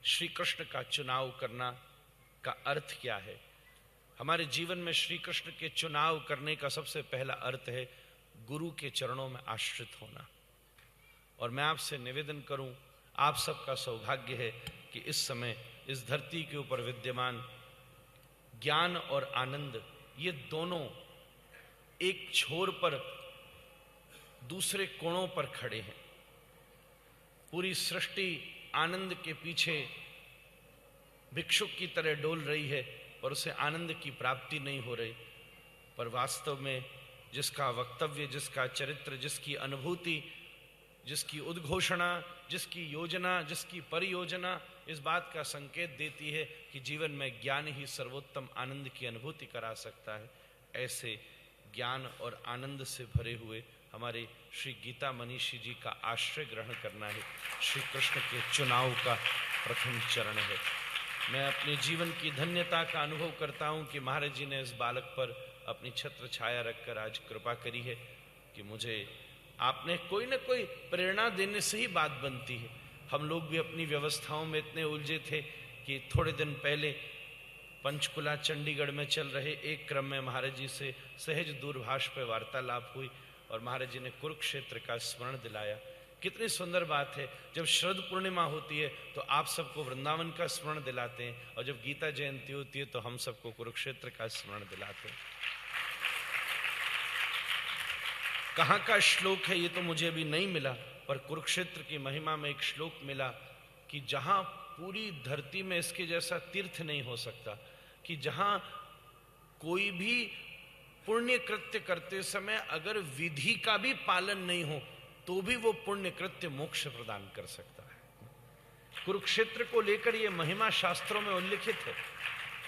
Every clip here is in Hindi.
श्री कृष्ण का चुनाव करना का अर्थ क्या है। हमारे जीवन में श्री कृष्ण के चुनाव करने का सबसे पहला अर्थ है गुरु के चरणों में आश्रित होना। और मैं आपसे निवेदन करूं, आप सबका सौभाग्य है कि इस समय इस धरती के ऊपर विद्यमान ज्ञान और आनंद, ये दोनों एक छोर पर दूसरे कोणों पर खड़े हैं। पूरी सृष्टि आनंद के पीछे भिक्षुक की तरह डोल रही है और उसे आनंद की प्राप्ति नहीं हो रही, पर वास्तव में जिसका वक्तव्य, जिसका चरित्र, जिसकी अनुभूति, जिसकी उद्घोषणा, जिसकी योजना, जिसकी परियोजना इस बात का संकेत देती है कि जीवन में ज्ञान ही सर्वोत्तम आनंद की अनुभूति करा सकता है, ऐसे ज्ञान और आनंद से भरे हुए हमारे श्री गीता मनीषी जी का आश्रय ग्रहण करना है, श्री कृष्ण के चुनाव का प्रथम चरण है। मैं अपने जीवन की धन्यता का अनुभव करता हूं कि महाराज जी ने इस बालक पर अपनी छत्र छाया रखकर आज कृपा करी है कि मुझे आपने कोई न कोई प्रेरणा देने से ही बात बनती है। हम लोग भी अपनी व्यवस्थाओं में इतने उलझे थे कि थोड़े दिन पहले पंचकुला चंडीगढ़ में चल रहे एक क्रम में महाराज जी से सहज दूरभाष पर वार्तालाप हुई और महाराज जी ने कुरुक्षेत्र का स्मरण दिलाया। कितनी सुंदर बात है, जब शरद पूर्णिमा होती है तो आप सबको वृंदावन का स्मरण दिलाते हैं, और जब गीता जयंती होती है तो हम सबको कुरुक्षेत्र का स्मरण दिलाते हैं। कहाँ का श्लोक है ये तो मुझे अभी नहीं मिला, पर कुरुक्षेत्र की महिमा में एक श्लोक मिला कि जहां पूरी धरती में इसके जैसा तीर्थ नहीं हो सकता, कि जहां कोई भी पुण्य कृत्य करते समय अगर विधि का भी पालन नहीं हो तो भी वो पुण्य कृत्य मोक्ष प्रदान कर सकता है। कुरुक्षेत्र को लेकर ये महिमा शास्त्रों में उल्लिखित है।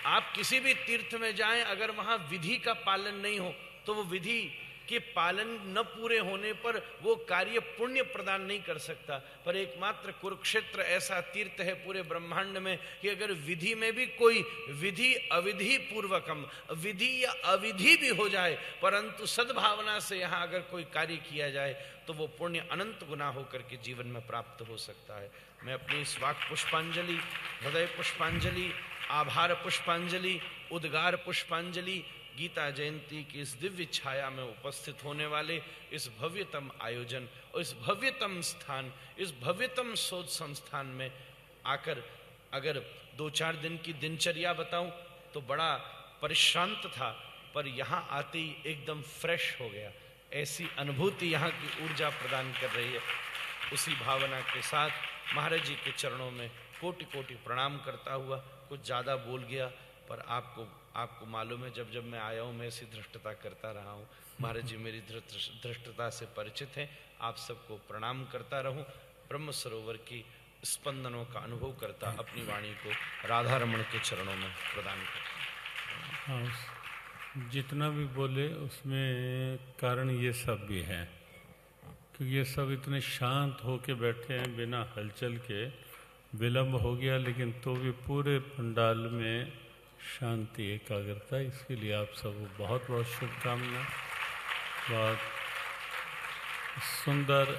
आप किसी भी तीर्थ में जाएं, अगर वहां विधि का पालन नहीं हो तो वो विधि के पालन न पूरे होने पर वो कार्य पुण्य प्रदान नहीं कर सकता। पर एकमात्र कुरुक्षेत्र ऐसा तीर्थ है पूरे ब्रह्मांड में कि अगर विधि में भी कोई विधि अविधि पूर्वकम, विधि या अविधि भी हो जाए, परंतु सद्भावना से यहाँ अगर कोई कार्य किया जाए तो वो पुण्य अनंत गुना होकर के जीवन में प्राप्त हो सकता है। मैं अपनी इस वाक पुष्पांजलि, हृदय पुष्पांजलि, आभार पुष्पांजलि, उद्गार पुष्पांजलि, गीता जयंती की इस दिव्य छाया में उपस्थित होने वाले इस भव्यतम आयोजन और इस भव्यतम स्थान, इस भव्यतम शोध संस्थान में आकर अगर 2-4 दिन की दिनचर्या बताऊं तो बड़ा परिश्रांत था, पर यहाँ आते ही एकदम फ्रेश हो गया। ऐसी अनुभूति यहाँ की ऊर्जा प्रदान कर रही है। उसी भावना के साथ महाराज जी के चरणों में कोटि कोटि प्रणाम करता हुआ, कुछ ज़्यादा बोल गया, पर आपको मालूम है जब जब मैं आया हूँ मैं ऐसी धृष्टता करता रहा हूँ। महाराज जी मेरी धृष्टता से परिचित हैं। आप सबको प्रणाम करता रहूं, ब्रह्म सरोवर की स्पंदनों का अनुभव करता अपनी वाणी को राधा रमण के चरणों में प्रदान करता। हाँ, जितना भी बोले उसमें कारण ये सब भी है, क्योंकि ये सब इतने शांत होके बैठे हैं बिना हलचल के। विलम्ब हो गया लेकिन तो भी पूरे पंडाल में शांति, एकाग्रता, इसके लिए आप सबको बहुत बहुत शुभकामना। बहुत सुंदर